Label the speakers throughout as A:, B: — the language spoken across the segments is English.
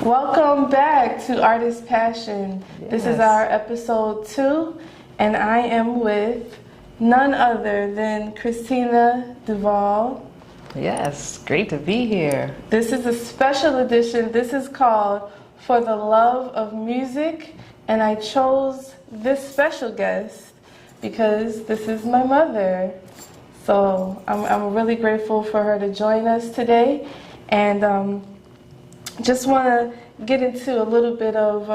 A: Welcome back to Artist Passion.
B: Yes.
A: This is our episode 2, and I am with none other than Christina Duvall.
B: Yes, great to be here.
A: This is a special edition. This is called For the Love of Music, and I chose this special guest because this is my mother. So I'm really grateful for her to join us today, and just want to get into a little bit of,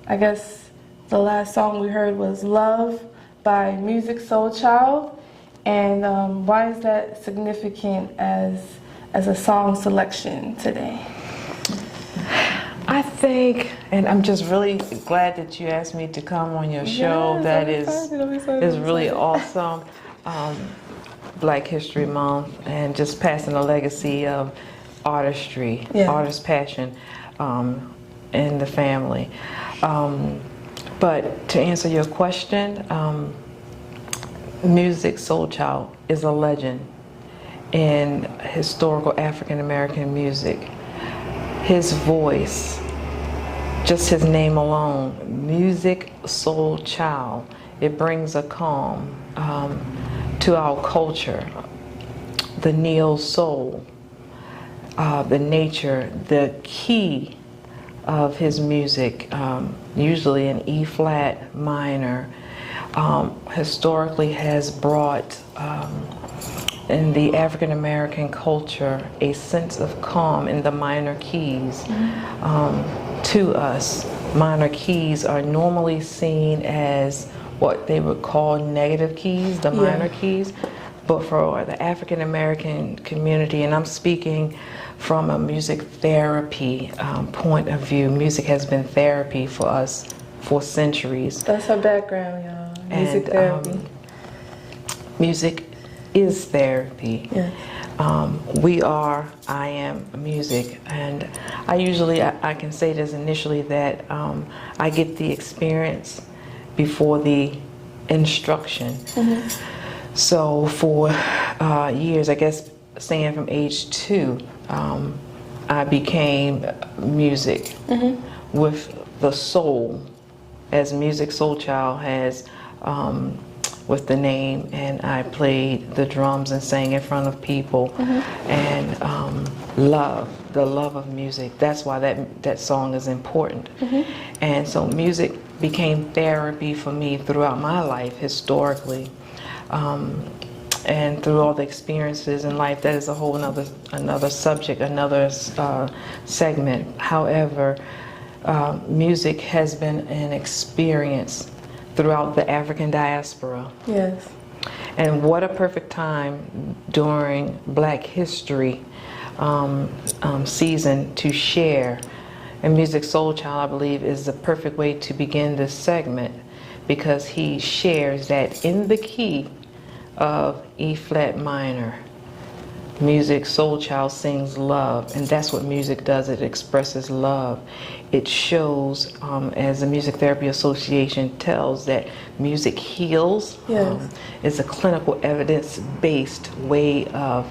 A: I guess the last song we heard was Love by Musiq Soulchild. And why is that significant as a song selection today?
B: I think, and I'm just really glad that you asked me to come on your show.
A: Yes,
B: that
A: I'm excited.
B: is really awesome. Black History Month, and just passing a legacy of artistry, artist passion in the family. But to answer your question, Musiq Soulchild is a legend in historical African American music. His voice, just his name alone, Musiq Soulchild, it brings a calm to our culture. The neo soul, the nature, the key of his music, usually in E flat minor, historically has brought in the African American culture a sense of calm in the minor keys to us. Minor keys are normally seen as what they would call negative keys, the minor keys. But for the African American community, and I'm speaking from a music therapy point of view, music has been therapy for us for centuries.
A: That's her background, y'all. Music therapy.
B: Music is therapy.
A: Yes.
B: I am music, and I can say this initially that I get the experience before the instruction. So for years, I guess saying from age 2, I became music with the soul, as Musiq Soulchild has with the name, and I played the drums and sang in front of people, and the love of music. That's why that song is important. And so music became therapy for me throughout my life historically. And through all the experiences in life, that is a whole another subject, another segment. However, music has been an experience throughout the African diaspora.
A: Yes.
B: And what a perfect time during Black History season to share. And Musiq Soulchild, I believe, is the perfect way to begin this segment, because he shares that in the key of E flat minor, Musiq Soulchild sings love, and that's what music does. It expresses love. It shows, as the Music Therapy Association tells, that music heals.
A: Yes.
B: It's a clinical evidence-based way of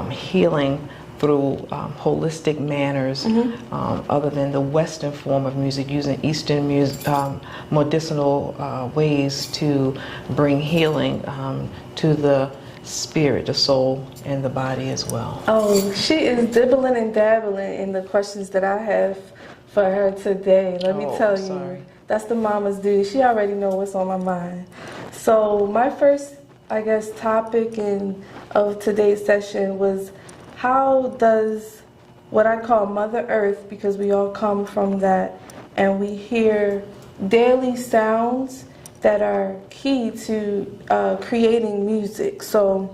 B: healing through holistic manners, other than the Western form of music, using Eastern medicinal ways to bring healing to the spirit, the soul, and the body as well.
A: Oh, she is dibbling and dabbling in the questions that I have for her today. Let me tell you, that's the mama's duty. She already knows what's on my mind. So my first, I guess, topic of today's session was, how does what I call Mother Earth, because we all come from that, and we hear daily sounds that are key to creating music. So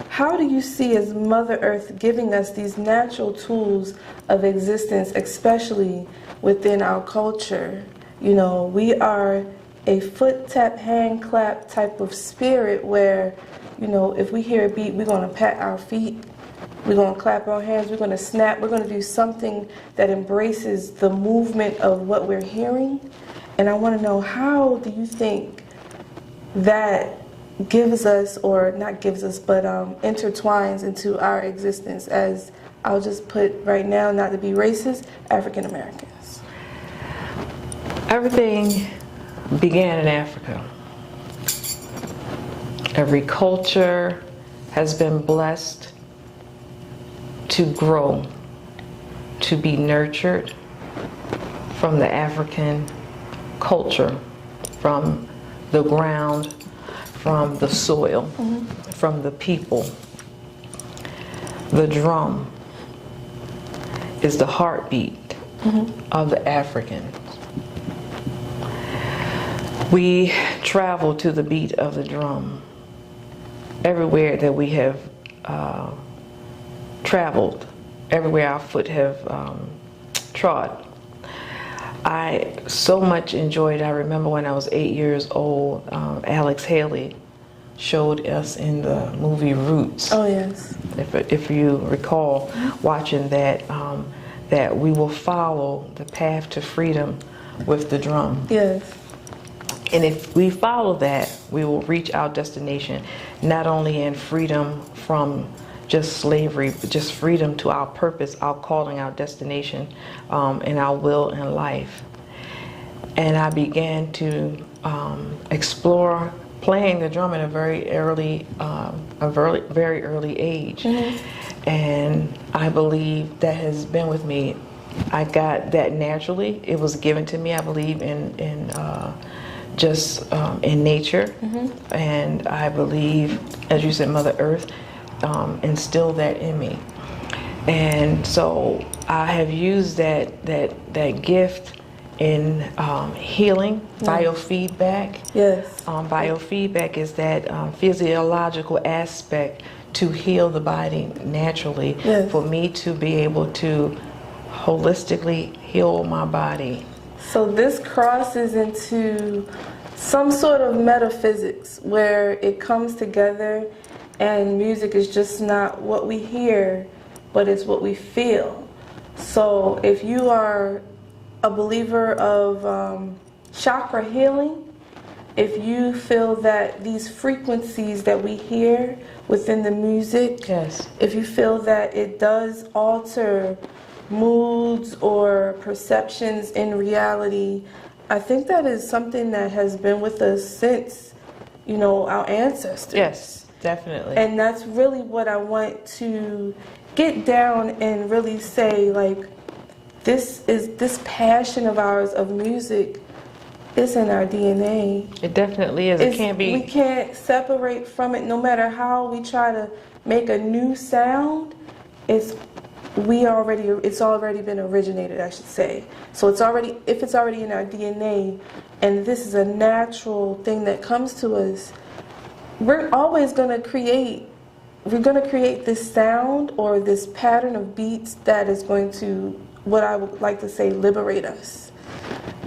A: how do you see as Mother Earth giving us these natural tools of existence, especially within our culture? You know, we are a foot tap, hand clap type of spirit where, you know, if we hear a beat, we're gonna pat our feet, we're gonna clap our hands, we're gonna snap, we're gonna do something that embraces the movement of what we're hearing. And I wanna know, how do you think that gives us, or not gives us, but intertwines into our existence as I'll just put right now, not to be racist, African Americans.
B: Everything began in Africa. Every culture has been blessed to grow, to be nurtured from the African culture, from the ground, from the soil, from the people. The drum is the heartbeat of the African. We travel to the beat of the drum. Everywhere that we have traveled, everywhere our foot have trod. I so much enjoyed, I remember when I was 8 years old, Alex Haley showed us in the movie Roots.
A: Oh yes.
B: If you recall watching that, that we will follow the path to freedom with the drum.
A: Yes.
B: And if we follow that, we will reach our destination, not only in freedom from just slavery, but just freedom to our purpose, our calling, our destination, and our will in life. And I began to explore playing the drum at a very early age. And I believe that has been with me. I got that naturally. It was given to me, I believe, in nature. And I believe, as you said, Mother Earth instilled that in me. And so I have used that gift in healing, biofeedback.
A: Yes.
B: Biofeedback is that physiological aspect to heal the body naturally, for me to be able to holistically heal my body.
A: So this crosses into some sort of metaphysics where it comes together and music is just not what we hear, but it's what we feel. So if you are a believer of chakra healing, if you feel that these frequencies that we hear within the music, if you feel that it does alter moods or perceptions in reality, I think that is something that has been with us since, you know, our ancestors.
B: Yes, definitely.
A: And that's really what I want to get down and really say, like, this passion of ours of music is in our DNA.
B: It definitely is. It can't be.
A: We can't separate from it, no matter how we try to make a new sound. It's already been originated, I should say. So if it's already in our DNA, and this is a natural thing that comes to us, we're always going to create. We're going to create this sound or this pattern of beats that is going to, what I would like to say, liberate us.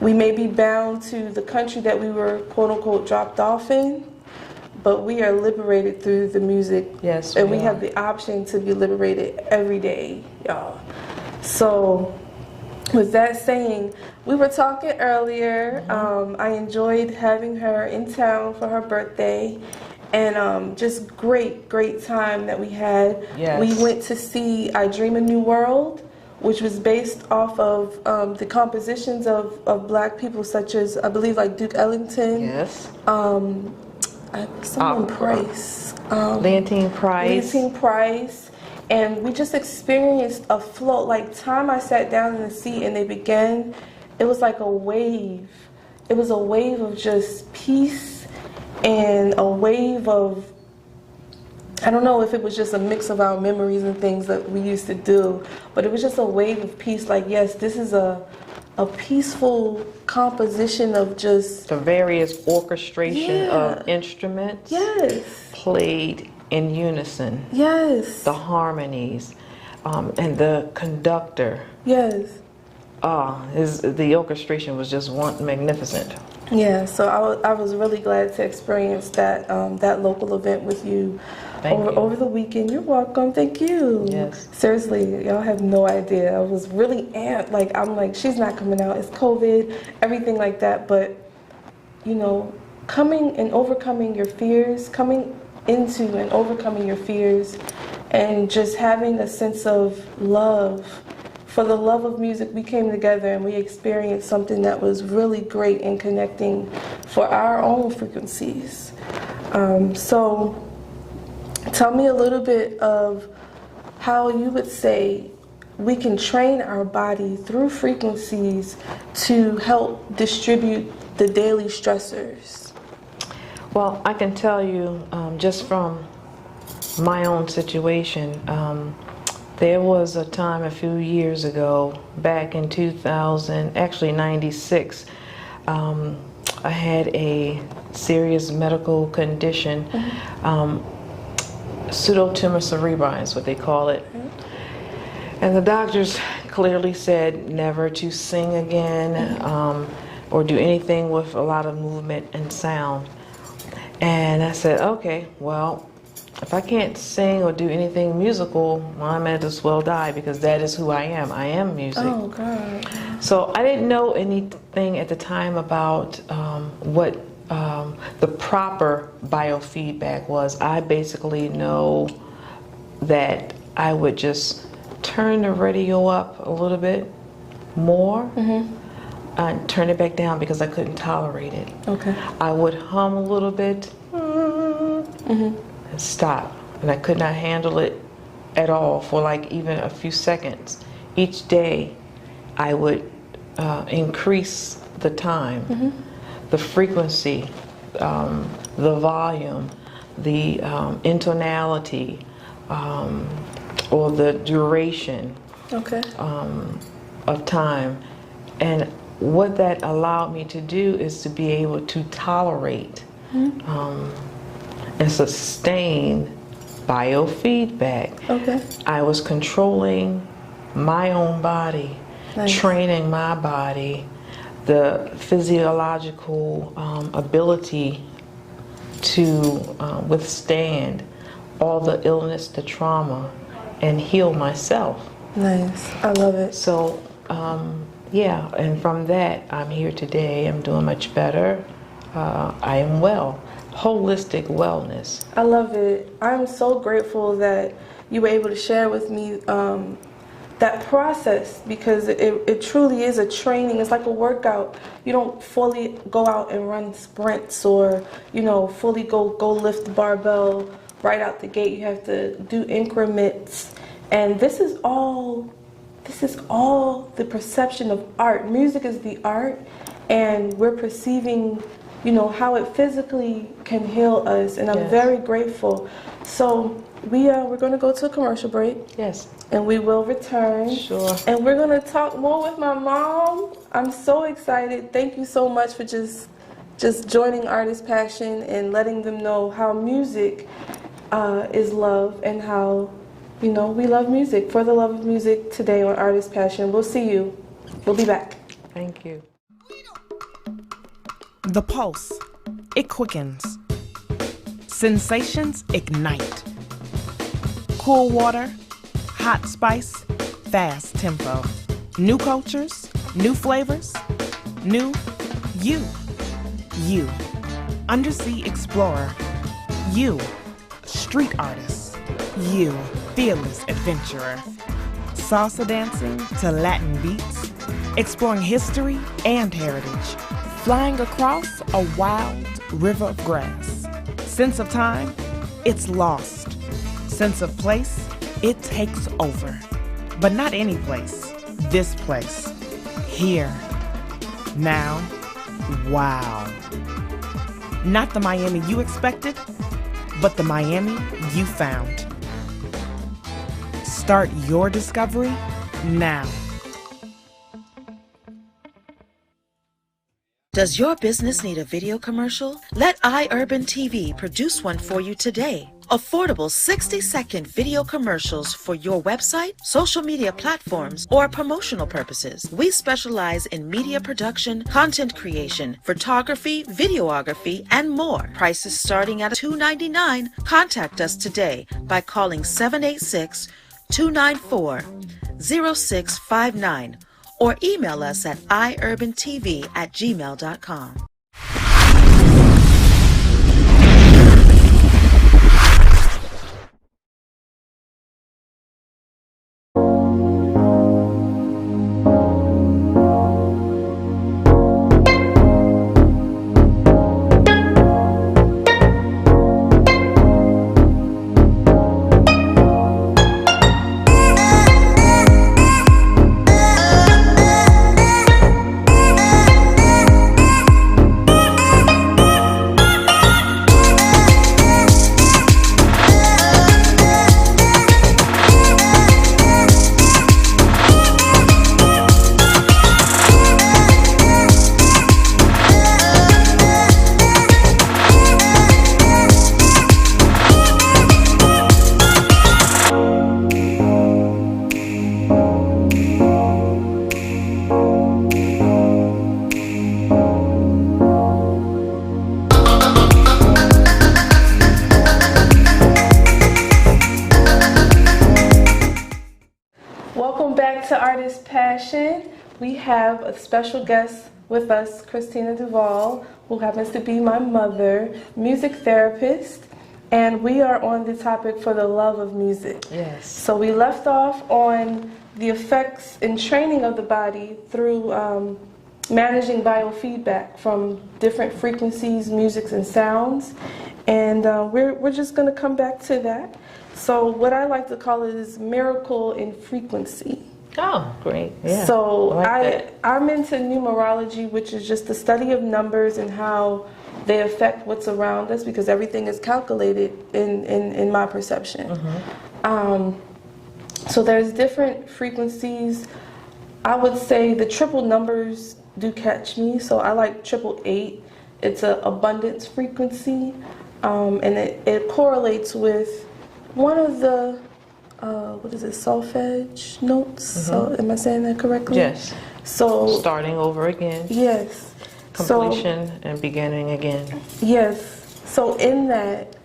A: We may be bound to the country that we were, quote unquote, dropped off in, but we are liberated through the music.
B: Yes,
A: and we have the option to be liberated every day, y'all. So with that saying, we were talking earlier. I enjoyed having her in town for her birthday. And just great time that we had.
B: Yes.
A: We went to see I Dream a New World, which was based off of the compositions of black people such as, I believe, like Duke Ellington.
B: Yes.
A: Price.
B: Leontine Price.
A: Leontine Price. And we just experienced a flow. Like, time I sat down in the seat and they began, it was like a wave. It was a wave of just peace and a wave of, I don't know if it was just a mix of our memories and things that we used to do, but it was just a wave of peace. Like, yes, this is a peaceful composition of just
B: the various orchestration of instruments played in unison.
A: Yes.
B: The harmonies and the conductor.
A: Yes.
B: The orchestration was just magnificent.
A: Yeah, so I was really glad to experience that that local event with you over the weekend. You're welcome. Thank you.
B: Yes.
A: Seriously, y'all have no idea. I was really amped. Like, I'm like, she's not coming out. It's COVID, everything like that. But, you know, coming and overcoming your fears, coming into and overcoming your fears and just having a sense of love. For the love of music, we came together and we experienced something that was really great in connecting for our own frequencies. So tell me a little bit of how you would say we can train our body through frequencies to help distribute the daily stressors.
B: Well, I can tell you just from my own situation, there was a time a few years ago, back in 2000, actually 96, I had a serious medical condition, pseudotumor cerebri is what they call it. And the doctors clearly said never to sing again or do anything with a lot of movement and sound. And I said, okay, well, if I can't sing or do anything musical, well, I might as well die, because that is who I am. I am music.
A: Oh, God.
B: So I didn't know anything at the time about what the proper biofeedback was. I basically know that I would just turn the radio up a little bit more and turn it back down because I couldn't tolerate it.
A: Okay.
B: I would hum a little bit and stop, and I could not handle it at all for like even a few seconds. Each day I would increase the time, the frequency, the volume, the intonality, or the duration of time. And what that allowed me to do is to be able to tolerate and sustain biofeedback.
A: Okay.
B: I was controlling my own body, training my body, the physiological ability to withstand all the illness, the trauma, and heal myself.
A: Nice. I love it.
B: So, yeah, and from that, I'm here today. I'm doing much better. I am well. Holistic wellness.
A: I love it. I'm so grateful that you were able to share with me that process, because it truly is a training. It's like a workout. You don't fully go out and run sprints or, you know, fully go lift the barbell right out the gate. You have to do increments. And this is all the perception of art. Music is the art, and we're perceiving, you know, how it physically can heal us, and I'm very grateful. So we're going to go to a commercial break.
B: Yes.
A: And we will return. Sure. And we're going to talk more with my mom. I'm so excited. Thank you so much for just joining Artist Passion and letting them know how music is love, and how, you know, we love music. For the love of music today on Artist Passion. We'll see you. We'll be back.
B: Thank you.
C: The pulse, it quickens. Sensations ignite. Cool water, hot spice, fast tempo. New cultures, new flavors, new you. You, undersea explorer. You, street artist. You, fearless adventurer. Salsa dancing to Latin beats, exploring history and heritage. Flying across a wild river of grass. Sense of time, it's lost. Sense of place, it takes over. But not any place. This place. Here. Now. Wow. Not the Miami you expected, but the Miami you found. Start your discovery now.
D: Does your business need a video commercial? Let EYEURBANTV produce one for you today. Affordable 60-second video commercials for your website, social media platforms, or promotional purposes. We specialize in media production, content creation, photography, videography, and more. Prices starting at $2.99. Contact us today by calling 786-294-0659 or email us at EYEURBANTV@gmail.com.
A: Artist Passion, we have a special guest with us, Christina Duvall, who happens to be my mother, music therapist, and we are on the topic for the love of music.
B: Yes.
A: So we left off on the effects and training of the body through managing biofeedback from different frequencies, musics, and sounds. And we're just going to come back to that. So what I like to call it is miracle in frequency.
B: Oh, great. Yeah.
A: So
B: like
A: I'm into numerology, which is just the study of numbers and how they affect what's around us, because everything is calculated in my perception. So there's different frequencies. I would say the triple numbers do catch me. So I like 888. It's an abundance frequency, and it correlates with one of the what is it, solfege notes? So am I saying that correctly?
B: Yes.
A: So
B: starting over again.
A: Yes.
B: Completion and beginning again.
A: Yes. So in that,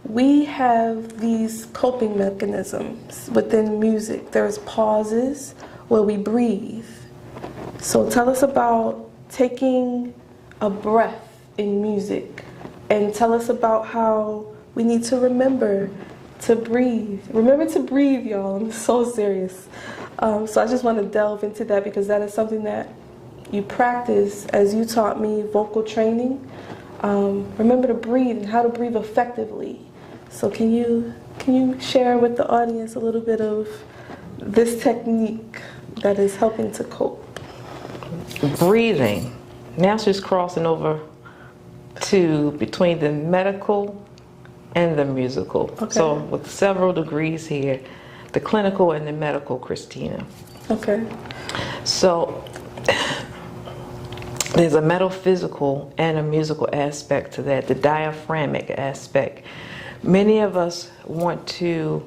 A: we have these coping mechanisms within music. There's pauses where we breathe. So tell us about taking a breath in music, and tell us about how we need to remember to breathe. Remember to breathe, y'all. I'm so serious. So I just want to delve into that, because that is something that you practice as you taught me vocal training. Remember to breathe and how to breathe effectively. So can you share with the audience a little bit of this technique that is helping to cope?
B: Breathing. Now she's crossing over to between the medical and the musical.
A: Okay.
B: So with several degrees here, the clinical and the medical, Christina.
A: Okay.
B: So there's a metaphysical and a musical aspect to that, the diaphragmic aspect. Many of us want to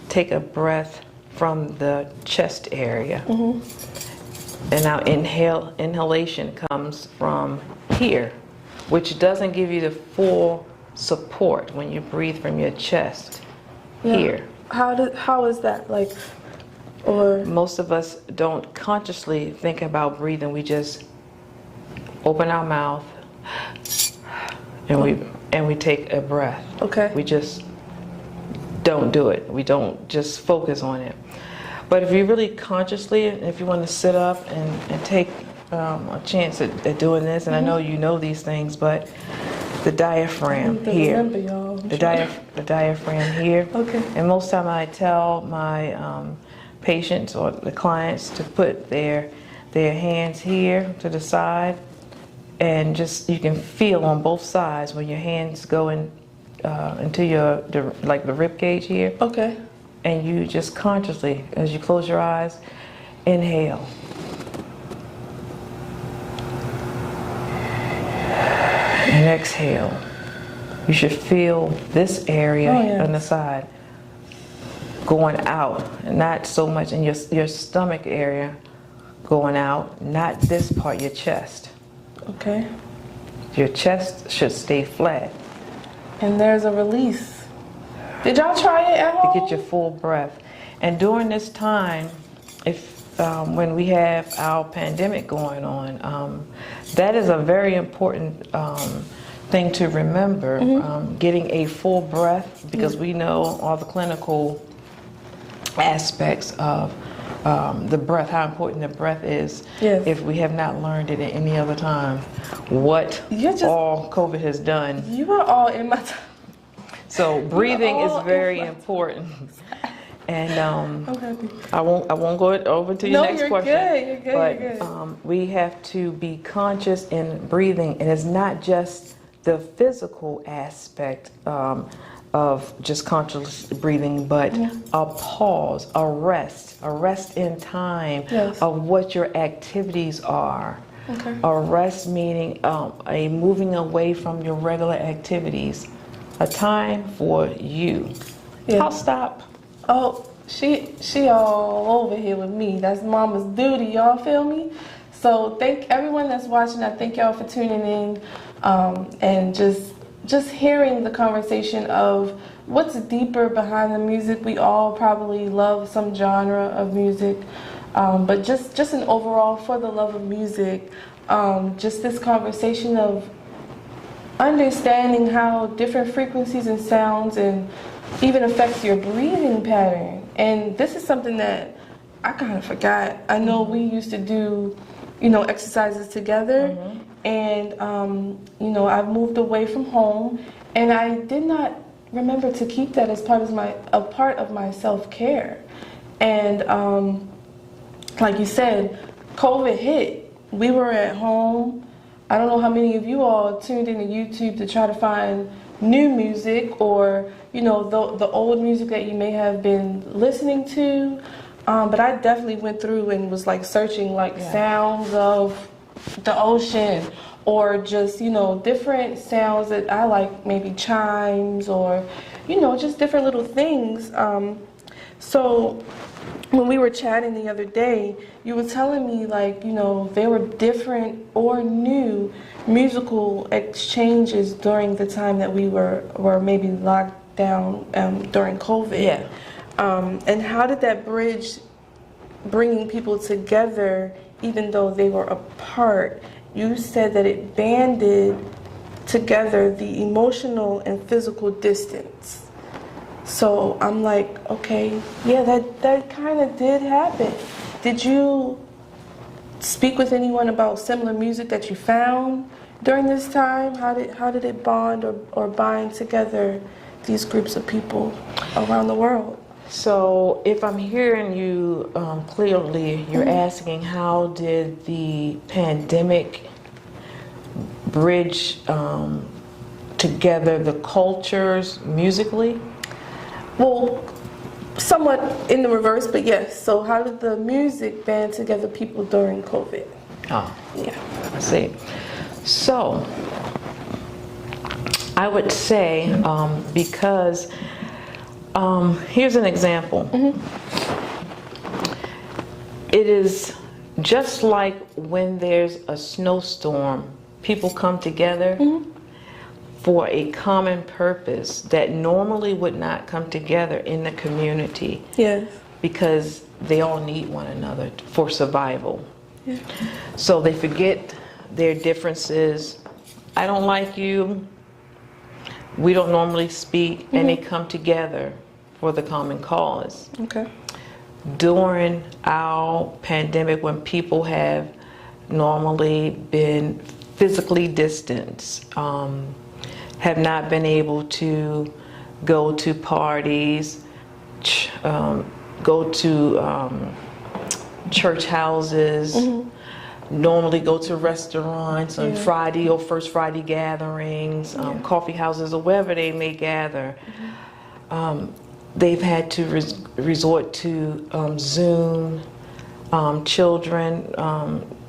B: take a breath from the chest area. And our inhalation comes from here, which doesn't give you the full support when you breathe from your chest here.
A: How is that, like, or?
B: Most of us don't consciously think about breathing. We just open our mouth and we take a breath.
A: Okay.
B: We just don't do it. We don't just focus on it. But if you really consciously, if you want to sit up and take a chance at doing this, and I know you know these things, but the diaphragm here, the diaphragm here. Okay. And most time I tell my patients or the clients to put their hands here to the side, and just you can feel on both sides when your hands go in into like the rib cage here. Okay. And you just consciously, as you close your eyes, inhale. And exhale. You should feel this area on the side going out, and not so much in your stomach area going out, not this part, your chest. Okay. Your chest should stay flat.
A: And there's a release. Did y'all try it at home?
B: To get your full breath. And during this time, when we have our pandemic going on, that is a very important thing to remember, getting a full breath, because we know all the clinical aspects of the breath, how important the breath is. Yes. If we have not learned it at any other time, what all COVID has done.
A: You are all in my time.
B: So breathing is very important. And I won't go over to your next question.
A: You're good.
B: But we have to be conscious in breathing, and it's not just the physical aspect of just conscious breathing, but a pause, a rest in time of what your activities are. Okay. A rest meaning a moving away from your regular activities, a time for you. Yeah. I'll stop.
A: Oh, she all over here with me. That's mama's duty, y'all feel me? So thank everyone that's watching. I thank y'all for tuning in and just hearing the conversation of what's deeper behind the music. We all probably love some genre of music. But just an overall, for the love of music, just this conversation of understanding how different frequencies and sounds and even affects your breathing pattern. And this is something that I kind of forgot. I know we used to do, exercises together, and I've moved away from home, and I did not remember to keep that as part of my self-care. And like you said, COVID hit. We were at home. I don't know how many of you all tuned into YouTube to try to find new music, or the old music that you may have been listening to. But I definitely went through and was like searching sounds of the ocean, or just different sounds that I like, maybe chimes, or just different little things. So when we were chatting the other day, you were telling me there were different or new musical exchanges during the time that we were maybe locked down during COVID.
B: Yeah.
A: And how did that bridge bringing people together even though they were apart? You said that it banded together the emotional and physical distance. So I'm like, okay, yeah, that kind of did happen. Did you speak with anyone about similar music that you found during this time? How did it bond or bind together these groups of people around the world?
B: So if I'm hearing you clearly, you're asking how did the pandemic bridge together the cultures musically?
A: Well, somewhat in the reverse, but yes. So how did the music band together people during COVID?
B: Oh,
A: Yeah.
B: I see. So I would say because here's an example. It is just like when there's a snowstorm, people come together for a common purpose that normally would not come together in the community.
A: Yes.
B: Because they all need one another for survival.
A: Yeah.
B: So they forget their differences. I don't like you. We don't normally speak, and they come together for the common cause.
A: Okay.
B: During our pandemic, when people have normally been physically distanced, have not been able to go to parties, go to church houses, normally go to restaurants on Friday or First Friday gatherings, coffee houses, or wherever they may gather. They've had to resort to Zoom, children,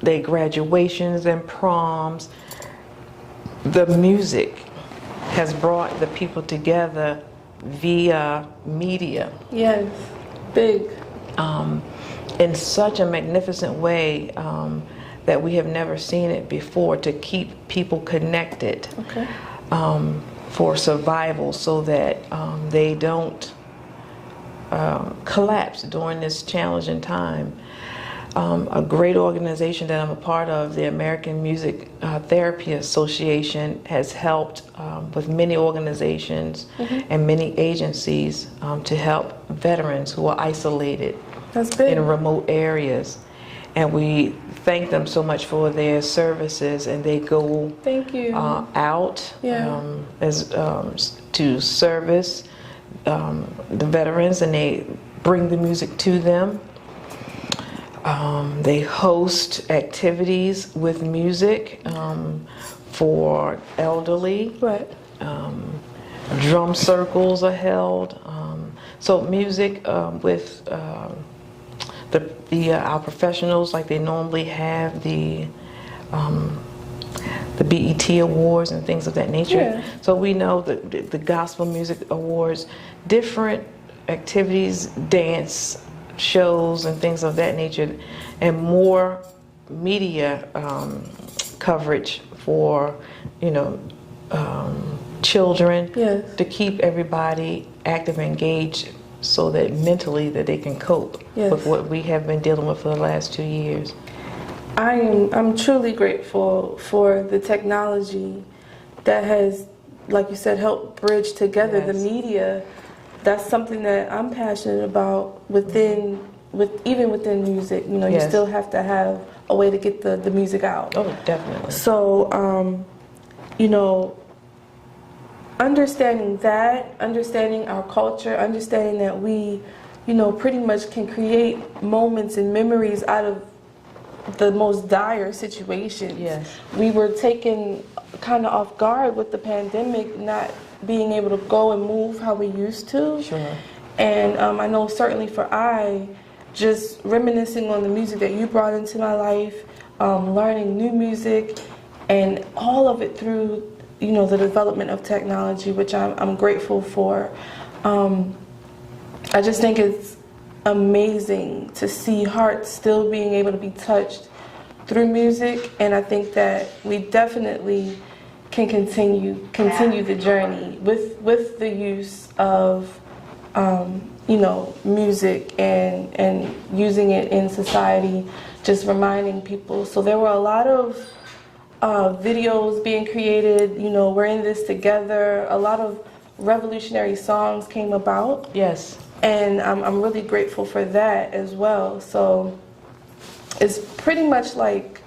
B: their graduations and proms. The music has brought the people together via media.
A: Yes. Big.
B: In such a magnificent way that we have never seen it before, to keep people connected.
A: Okay.
B: For survival, so that they don't collapse during this challenging time. A great organization that I'm a part of, the American Music Therapy Association, has helped with many organizations and many agencies to help veterans who are isolated in remote areas. And we thank them so much for their services, and they go out to service the veterans, and they bring the music to them. They host activities with music for elderly.
A: Right.
B: Drum circles are held. So music with our professionals, like they normally have the BET awards and things of that nature.
A: Yeah.
B: So we know the gospel music awards, different activities, dance shows and things of that nature, and more media coverage for children, to keep everybody active and engaged so that mentally that they can cope
A: Yes.
B: with what we have been dealing with for the last 2 years.
A: I'm truly grateful for the technology that has, like you said, helped bridge together the
B: Yes.
A: media. That's something that I'm passionate about even within music. You know, you
B: Yes.
A: still have to have a way to get the music out.
B: Oh, definitely.
A: So, you know, understanding our culture, understanding that we, you know, pretty much can create moments and memories out of the most dire situations.
B: Yes.
A: We were taken kind of off guard with the pandemic, not being able to go and move how we used to.
B: Sure.
A: And I know certainly for just reminiscing on the music that you brought into my life, learning new music, and all of it through, you know, the development of technology, which I'm grateful for. I just think it's amazing to see hearts still being able to be touched through music, and I think that we definitely can continue the journey with the use of you know, music and using it in society, just reminding people. So there were a lot of videos being created, you know, we're in this together. A lot of revolutionary songs came about.
B: Yes.
A: And I'm really grateful for that as well. So it's pretty much like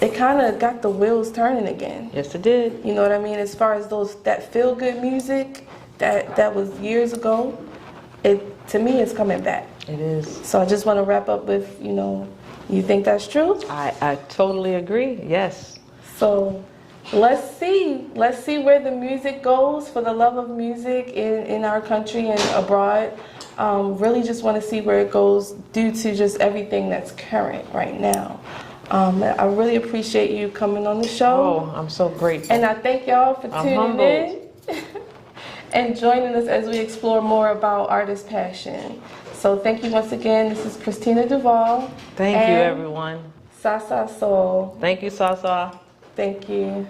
A: it kind of got the wheels turning again.
B: Yes, it did.
A: You know what I mean? As far as that feel-good music that was years ago, to me it's coming back.
B: It is.
A: So I just want to wrap up with, you know, you think that's true?
B: I totally agree. Yes.
A: So let's see where the music goes, for the love of music in our country and abroad. Really just want to see where it goes due to just everything that's current right now. I really appreciate you coming on the show.
B: Oh, I'm so grateful.
A: And I thank y'all for tuning in and joining us as we explore more about artist passion. So thank you once again. This is Christina Duvall.
B: Thank you, everyone.
A: Sasa Soul.
B: Thank you, Sasa.
A: Thank you.